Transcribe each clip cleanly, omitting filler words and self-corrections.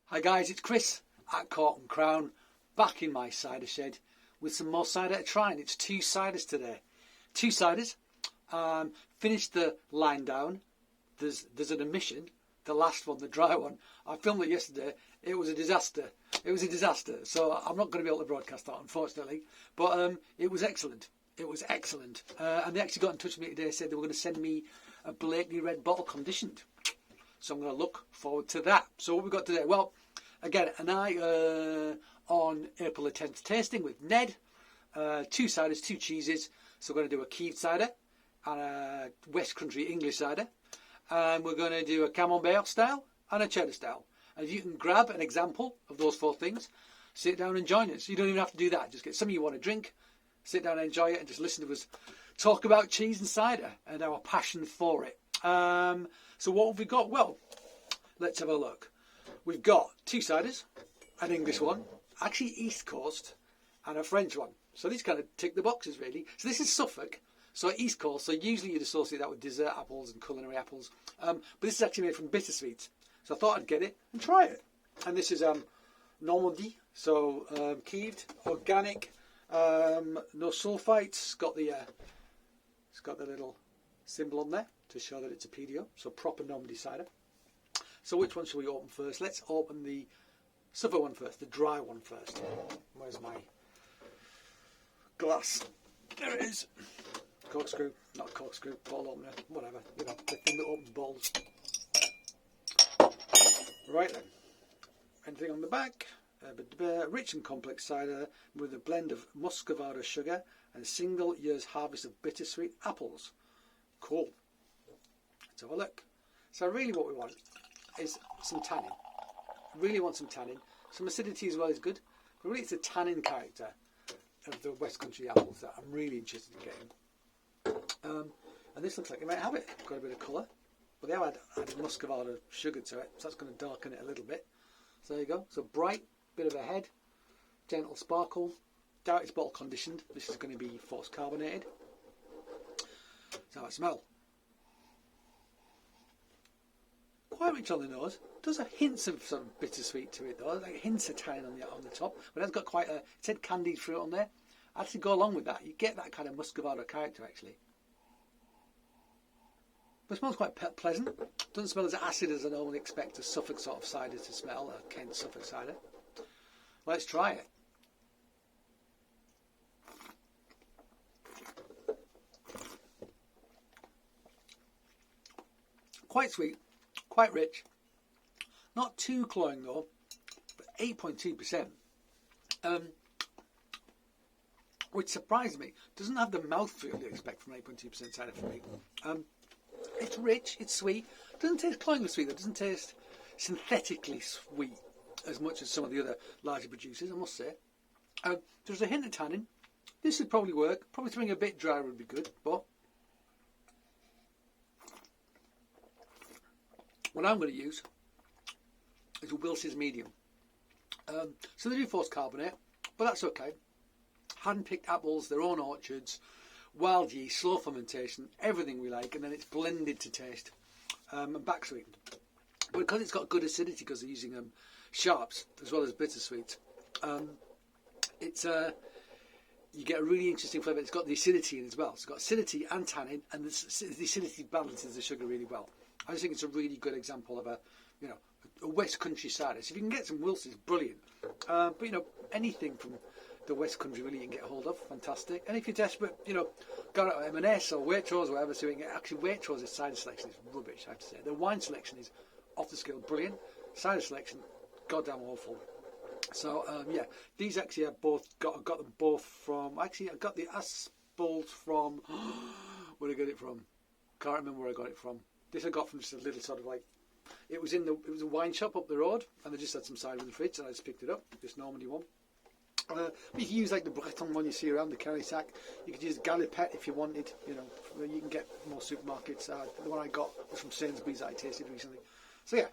Hi guys, it's Chris at Cork and Crown, back in my cider shed with some more cider to try, and it's 2 ciders today. 2 ciders. Finished the line down. There's an omission. The last one, the dry one, I filmed it yesterday. It was a disaster. So I'm not going to be able to broadcast that, unfortunately. But it was excellent. And they actually got in touch with me today, said they were going to send me a Blakeney red bottle conditioned. So I'm going to look forward to that. So what we've got today? Well, again, an eye on April the 10th tasting with Ned. 2 ciders, 2 cheeses. So we're going to do a Keeved cider and a West Country English cider. And we're going to do a Camembert style and a Cheddar style. And if you can grab an example of those 4 things, sit down and join us. You don't even have to do that. Just get something you want to drink, sit down and enjoy it, and just listen to us talk about cheese and cider and our passion for it. So what have we got? Well, let's have a look. We've got 2 ciders, an English one, actually East Coast, and a French one. So these kind of tick the boxes, really. So this is Suffolk. So East Coast, so usually you'd associate that with dessert apples and culinary apples. But this is actually made from bittersweet. So I thought I'd get it and try it. And this is Normandy, so Keeved, organic, no sulfites. It's got the little symbol on there to show that it's a PDO, so proper Normandy cider. So which one should we open first? Let's open the Suffolk one first, the dry one first. Where's my glass? There it is. Corkscrew, not corkscrew, bottle opener, whatever, you know, the thing that opens bottles. Right then, anything on the back? Rich and complex cider with a blend of muscovado sugar and single year's harvest of bittersweet apples. Cool. Let's have a look. So really what we want is some tannin. Really want some tannin. Some acidity as well is good, but really it's the tannin character of the West Country apples that I'm really interested in getting. And this looks like it might have it. Got a bit of colour, but they have had muscovado sugar to it, so that's going to darken it a little bit. So there you go. So bright, bit of a head, gentle sparkle. Doubt it's bottle conditioned. This is going to be forced carbonated. So I smell. Quite rich on the nose. Does a hints of sort of bittersweet to it though, like hints of tannin on the top. But it's got quite a, it said candied fruit on there. Actually go along with that. You get that kind of muscovado character actually. But it smells quite pleasant. Doesn't smell as acid as I normally expect a Suffolk sort of cider to smell, a Kent Suffolk cider. Let's try it. Quite sweet, quite rich. Not too cloying though, but 8.2%. Which surprised me. Doesn't have the mouthfeel you expect from 8.2% cider for me. It's rich, it's sweet. Doesn't taste cloyingly sweet though. Doesn't taste synthetically sweet as much as some of the other larger producers, I must say. There's a hint of tannin. This would probably work. Probably something a bit drier would be good, but what I'm going to use is a Wilson's medium. So they do force carbonate, but that's okay. Hand-picked apples, their own orchards, wild yeast, slow fermentation, everything we like, and then it's blended to taste and back sweetened. But because it's got good acidity, because they're using sharps as well as bittersweet, it's you get a really interesting flavour. It's got the acidity in as well. So it's got acidity and tannin, and the acidity balances the sugar really well. I just think it's a really good example of a West Country cider. So if you can get some Wilson's, brilliant. But anything from the West Country really you can get a hold of, fantastic. And if you're desperate, go to M&S or Waitrose or whatever, so you can get, actually Waitrose's cider selection is rubbish, I have to say. The wine selection is off the scale, brilliant. Cider selection, goddamn awful. So these actually I got them both from. Actually, I got the Aspalt from. Where did I get it from? Can't remember where I got it from. This I got from just a little sort of like. It was a wine shop up the road, and they just had some cider in the fridge, and I just picked it up. This Normandy one. But you can use like the Breton one you see around the carry sack. You could use Galipette if you wanted. You can get more supermarkets. The one I got was from Sainsbury's that I tasted recently. So yeah,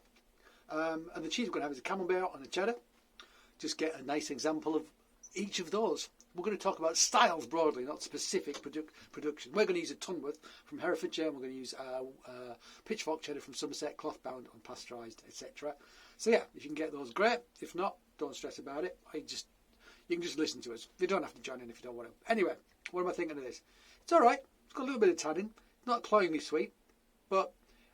and the cheese we're going to have is a Camembert and a Cheddar. Just get a nice example of each of those. We're going to talk about styles broadly, not specific production. We're going to use a Tunworth from Herefordshire, and we're going to use Pitchfork cheddar from Somerset, cloth bound, unpasteurised, etc. So yeah, if you can get those, great. If not, don't stress about it. You can just listen to us. You don't have to join in if you don't want to. Anyway, what am I thinking of this? It's all right. It's got a little bit of tannin. Not cloyingly sweet, but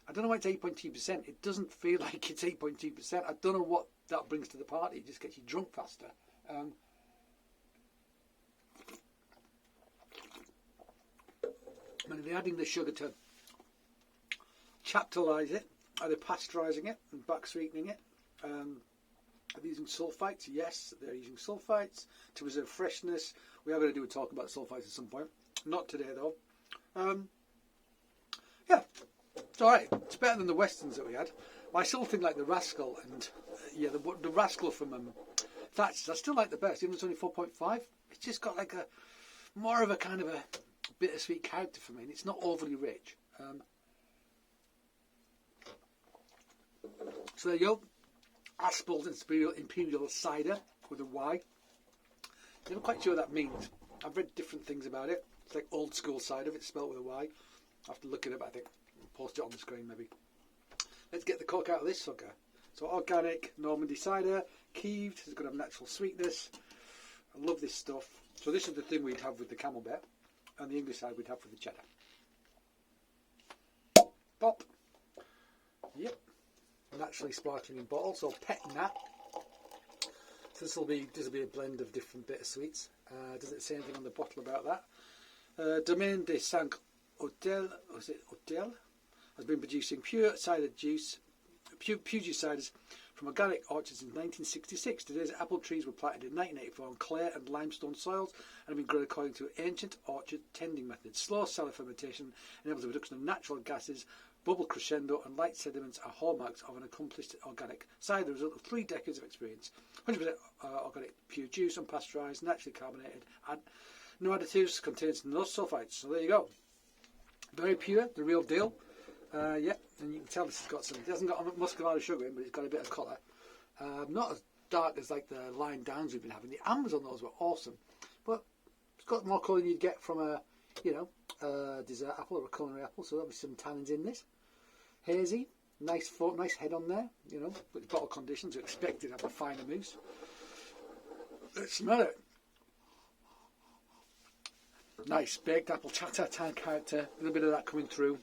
I don't know why it's 8.2%. It doesn't feel like it's 8.2%. I don't know what that brings to the party. It just gets you drunk faster. I mean, they're adding the sugar to chaptalise it. Are they pasteurising it and back sweetening it? Are they using sulfites? Yes, they're using sulfites to preserve freshness. We are going to do a talk about sulfites at some point. Not today, though. Yeah, it's all right. It's better than the Westerns that we had. I still think like the Rascal and the Rascal from Thatcher's I still like the best, even though it's only 4.5. It's just got like a more of a kind of a bittersweet character for me, and it's not overly rich. So there you go. Aspall's Imperial Cider with a Y. Never quite sure what that means. I've read different things about it. It's like old school cider if it's spelled with a Y. I'll have to look it up, I think. I'll post it on the screen maybe. Let's get the cork out of this sucker. So organic Normandy cider, keeved, it's going to have natural sweetness. I love this stuff. So this is the thing we'd have with the Camembert, and the English side we'd have with the cheddar. Pop. Yep. Naturally sparkling in bottle. So Pet Nat. So this will be a blend of different bittersweets. Does it say anything on the bottle about that? Domaine de Cinq Hôtel, was it Hôtel? Has been producing pure cider juice, pure juice ciders from organic orchards in 1966. Today's apple trees were planted in 1984 on clay and limestone soils and have been grown according to ancient orchard tending methods. Slow cellar fermentation enables the production of natural gases. Bubble crescendo and light sediments are hallmarks of an accomplished organic cider, the result of 3 decades of experience. 100% organic pure juice, unpasteurised, naturally carbonated, no additives, contains no sulfites. So there you go. Very pure, the real deal. Yeah, and you can tell this has got some. It hasn't got muscovado sugar in, but it's got a bit of colour. Not as dark as like the Line Downs we've been having. The ambers on those were awesome, but it's got more colour than you'd get from a dessert apple or a culinary apple. So there'll be some tannins in this. Hazy, nice head on there. But bottle conditions are expected to have a finer mousse. Let's smell it. Nice baked apple tan character. A little bit of that coming through.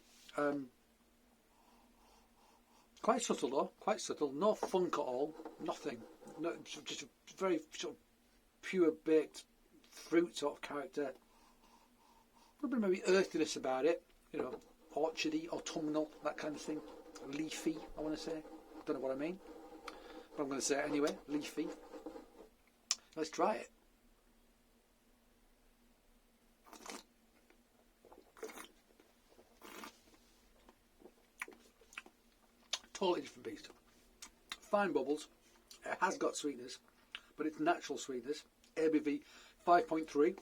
Quite subtle though, quite subtle. No funk at all. Nothing. No, just a very sort of pure baked fruit sort of character. A little bit maybe earthiness about it. Orchardy, autumnal, that kind of thing. Leafy, I want to say. Don't know what I mean, but I'm going to say it anyway. Leafy. Let's try it. Totally different beast. Fine bubbles. It has got sweetness, but it's natural sweetness. ABV 5.3,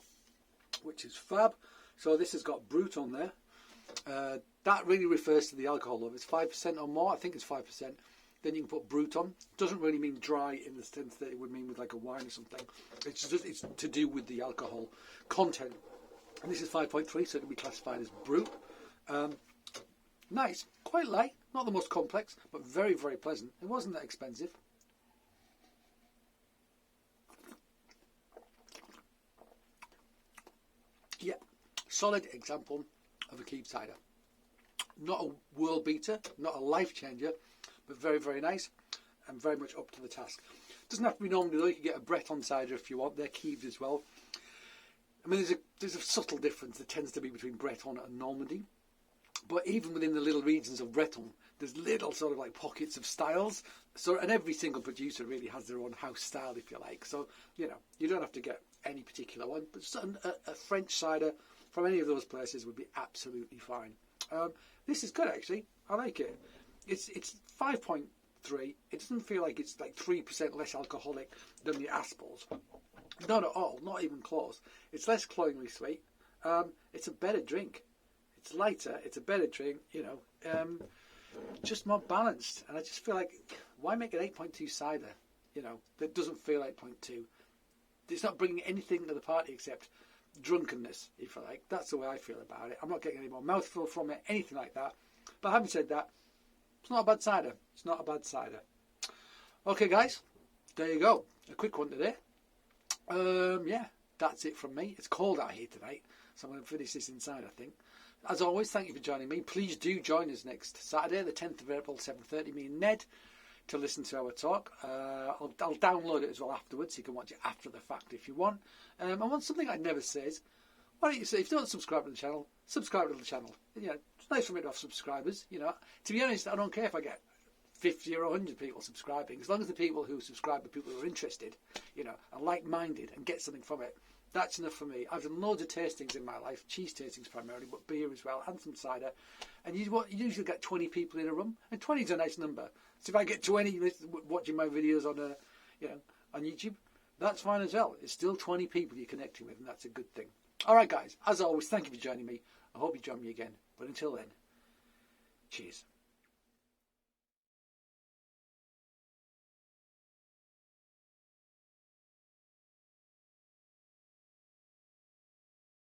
which is fab. So this has got brut on there. That really refers to the alcohol level. If it's 5% or more, I think it's 5%. Then you can put brut on. Doesn't really mean dry in the sense that it would mean with like a wine or something. It's to do with the alcohol content. And this is 5.3, so it can be classified as brut. Nice, quite light, not the most complex, but very, very pleasant. It wasn't that expensive. Yeah, solid example of a keep cider. Not a world beater, not a life changer, but very, very nice and very much up to the task. Doesn't have to be Normandy though. You can get a Breton cider if you want. They're keeved as well. I mean, there's a subtle difference that tends to be between Breton and Normandy. But even within the little regions of Breton, there's little sort of like pockets of styles. So, and every single producer really has their own house style, if you like. So, you don't have to get any particular one. But a French cider from any of those places would be absolutely fine. This is good, actually. I like it. It's 5.3. It doesn't feel like it's like 3% less alcoholic than the Aspall's. Not at all. Not even close. It's less cloyingly sweet. It's a better drink. It's lighter, it's a better drink, just more balanced. And I just feel like, why make an 8.2 cider, that doesn't feel 8.2? It's not bringing anything to the party except drunkenness, if you like. That's the way I feel about it. I'm not getting any more mouthful from it, anything like that. But having said that, it's not a bad cider. It's not a bad cider. Okay, guys, there you go. A quick one today. Yeah, that's it from me. It's cold out here tonight, so I'm going to finish this inside, I think. As always, thank you for joining me. Please do join us next Saturday, the 10th of April, 7:30, me and Ned, to listen to our talk. I'll download it as well afterwards, so you can watch it after the fact if you want. And one something I never say is, why don't you say, if you don't subscribe to the channel, subscribe to the channel. You know, it's nice for me to have subscribers. You know, to be honest, I don't care if I get 50 or 100 people subscribing, as long as the people who subscribe are people who are interested, you know, are like-minded and get something from it. That's enough for me. I've done loads of tastings in my life, cheese tastings primarily, but beer as well, and some cider. And you usually get 20 people in a room, and 20 is a nice number. So if I get 20 watching my videos on, on YouTube, that's fine as well. It's still 20 people you're connecting with, and that's a good thing. All right, guys. As always, thank you for joining me. I hope you join me again. But until then, cheers.